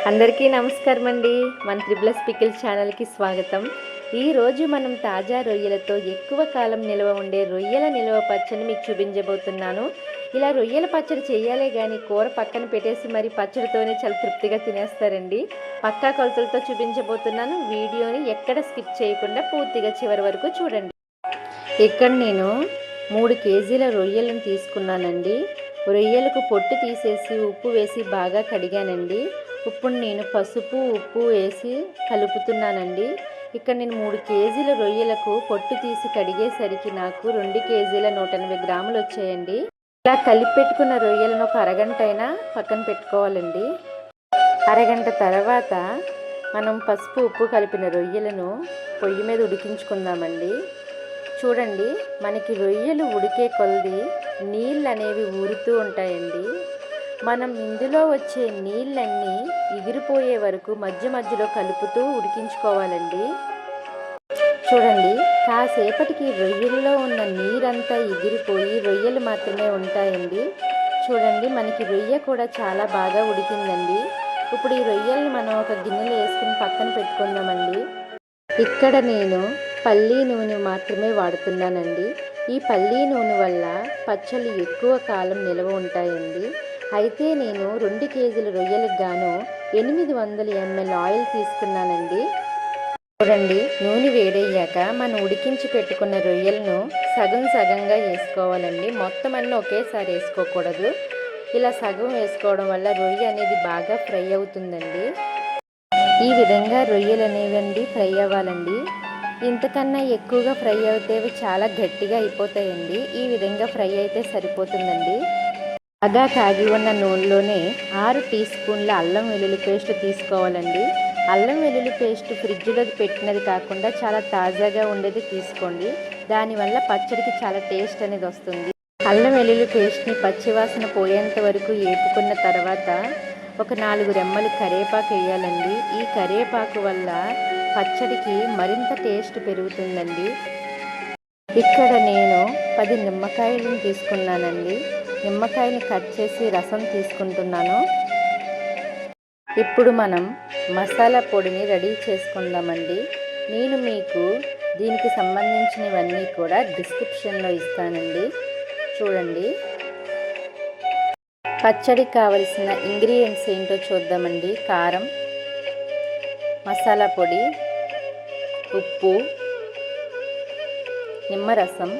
అందరికీ నమస్కారం అండి. మన త్రిబులస్ పికిల్ ఛానల్కి స్వాగతం. ఈరోజు మనం తాజా రొయ్యలతో ఎక్కువ కాలం నిల్వ ఉండే రొయ్యల నిల్వ పచ్చడిని మీకు చూపించబోతున్నాను. ఇలా రొయ్యల పచ్చడి చేయాలే కానీ కూర పక్కన పెట్టేసి మరి పచ్చడితోనే చాలా తృప్తిగా తినేస్తారండి. పక్కా కొలతలతో చూపించబోతున్నాను. వీడియోని ఎక్కడ స్కిప్ చేయకుండా పూర్తిగా చివరి వరకు చూడండి. ఇక్కడ నేను 3 కేజీల రొయ్యలను తీసుకున్నానండి. రొయ్యలకు పొట్టు తీసేసి ఉప్పు వేసి బాగా కడిగానండి. ఇప్పుడు నేను పసుపు ఉప్పు వేసి కలుపుతున్నానండి. ఇక్కడ నేను 3 కేజీల రొయ్యలకు పొట్టు తీసి కడిగేసరికి నాకు 2 కేజీల 180 గ్రాములు వచ్చాయండి. ఇలా కలిపి పెట్టుకున్న రొయ్యలను ఒక అరగంట అయినా పక్కన పెట్టుకోవాలండి. అరగంట తర్వాత మనం పసుపు ఉప్పు కలిపిన రొయ్యలను పొయ్యి మీద ఉడికించుకుందామండి. చూడండి, మనకి రొయ్యలు ఉడికే కొలది నీళ్ళు అనేవి ఊరుతూ ఉంటాయండి. మనం ఇందులో వచ్చే నీళ్ళన్నీ ఎగిరిపోయే వరకు మధ్య మధ్యలో కలుపుతూ ఉడికించుకోవాలండి. చూడండి, కాసేపటికి రొయ్యల్లో ఉన్న నీరంతా ఎగిరిపోయి రొయ్యలు మాత్రమే ఉంటాయండి. చూడండి, మనకి రొయ్య కూడా చాలా బాగా ఉడికిందండి. ఇప్పుడు ఈ రొయ్యలను మనం ఒక గిన్నెలో వేసుకుని పక్కన పెట్టుకుందామండి. ఇక్కడ నేను పల్లీ నూనె మాత్రమే వాడుతున్నానండి. ఈ పల్లీ నూనె వల్ల పచ్చళ్ళు ఎక్కువ కాలం నిల్వ ఉంటాయండి. అయితే నేను 2 కేజీల రొయ్యలకు గాను 800 ml ఆయిల్ తీసుకున్నానండి. చూడండి, నూనె వేడయ్యాక మనం ఉడికించి పెట్టుకున్న రొయ్యలను సగం సగంగా వేసుకోవాలండి. మొత్తం అన్నీ ఒకేసారి వేసుకోకూడదు. ఇలా సగం వేసుకోవడం వల్ల రొయ్య అనేది బాగా ఫ్రై అవుతుందండి. ఈ విధంగా రొయ్యలు అనేవండి ఫ్రై అవ్వాలండి. ఇంతకన్నా ఎక్కువగా ఫ్రై అవుతే చాలా గట్టిగా అయిపోతాయండి. ఈ విధంగా ఫ్రై అయితే సరిపోతుందండి. బాగా కాగి ఉన్న నూనెలోనే 6 టీ స్పూన్ల అల్లం వెల్లుల్లి పేస్ట్ తీసుకోవాలండి. అల్లం వెల్లుల్లి పేస్ట్ ఫ్రిడ్జ్లో పెట్టినది కాకుండా చాలా తాజాగా ఉండేది తీసుకోండి. దానివల్ల పచ్చడికి చాలా టేస్ట్ అనేది వస్తుంది. అల్లం వెల్లుల్లి పేస్ట్ని పచ్చివాసన పోయేంత వరకు వేపుకున్న తర్వాత ఒక 4 రెమ్మలు కరివేపాకు వేయాలండి. ఈ కరివేపాకు వల్ల పచ్చడికి మరింత టేస్ట్ పెరుగుతుందండి. ఇక్కడ నేను 10 నిమ్మకాయలను తీసుకున్నానండి. నిమ్మకాయని కట్ చేసి రసం తీసుకుంటున్నాను. ఇప్పుడు మనం మసాలా పొడిని రెడీ చేసుకుందామండి. నేను మీకు దీనికి సంబంధించినవన్నీ కూడా డిస్క్రిప్షన్లో ఇస్తానండి. చూడండి, పచ్చడికి కావలసిన ఇంగ్రీడియంట్స్ ఏంటో చూద్దామండి. కారం, మసాలా పొడి, ఉప్పు, నిమ్మరసం,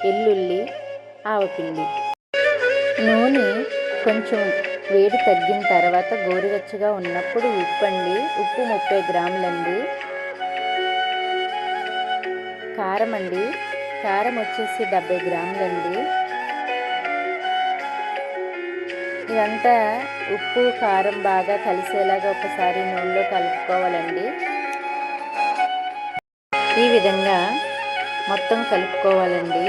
వెల్లుల్లి, ఆవపిండి. నూనె కొంచెం వేడి తగ్గిన తర్వాత గోరువెచ్చగా ఉన్నప్పుడు ఉప్పు 30 గ్రాములండి. కారం అండి, కారం వచ్చేసి 70 గ్రాములండి. ఇదంతా ఉప్పు కారం బాగా కలిసేలాగా ఒకసారి నూనెలో కలుపుకోవాలండి. ఈ విధంగా మొత్తం కలుపుకోవాలండి.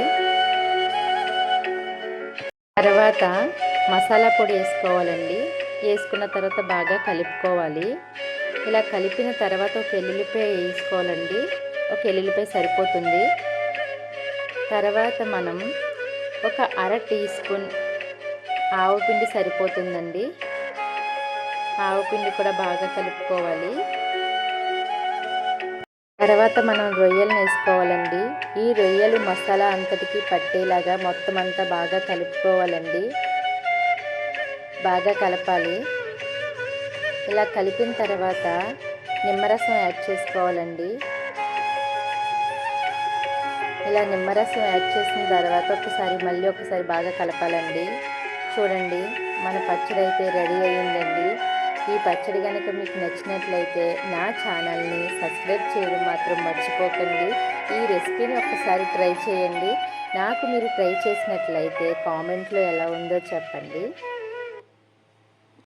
తర్వాత మసాలా పొడి వేసుకోవాలండి. వేసుకున్న తర్వాత బాగా కలుపుకోవాలి. ఇలా కలిపిన తర్వాత ఒక ఎల్లుల్లిపాయ వేసుకోవాలండి. ఒక ఎల్లుల్లిపాయ సరిపోతుంది. తర్వాత మనం ఒక 1/2 టీ స్పూన్ ఆవపిండి సరిపోతుందండి. ఆవపిండి కూడా బాగా కలుపుకోవాలి. తర్వాత మనం రొయ్యలు వేసుకోవాలండి. ఈ రొయ్యలు మసాలా అంతటికి పట్టేలాగా మొత్తం అంతా బాగా కలుపుకోవాలండి. బాగా కలపాలి. ఇలా కలిపిన తర్వాత నిమ్మరసం యాడ్ చేసుకోవాలండి. ఇలా నిమ్మరసం యాడ్ చేసిన తర్వాత మళ్ళీ ఒకసారి బాగా కలపాలండి. చూడండి, మన పచ్చడి అయితే రెడీ అయ్యిందండి. ఈ పచ్చడి కనుక మీకు నచ్చినట్లయితే నా ఛానల్ని సబ్స్క్రైబ్ చేయడం మాత్రం మర్చిపోకండి. ఈ రెసిపీని ఒక్కసారి ట్రై చేయండి. నాకు మీరు ట్రై చేసినట్లయితే కామెంట్లో ఎలా ఉందో చెప్పండి.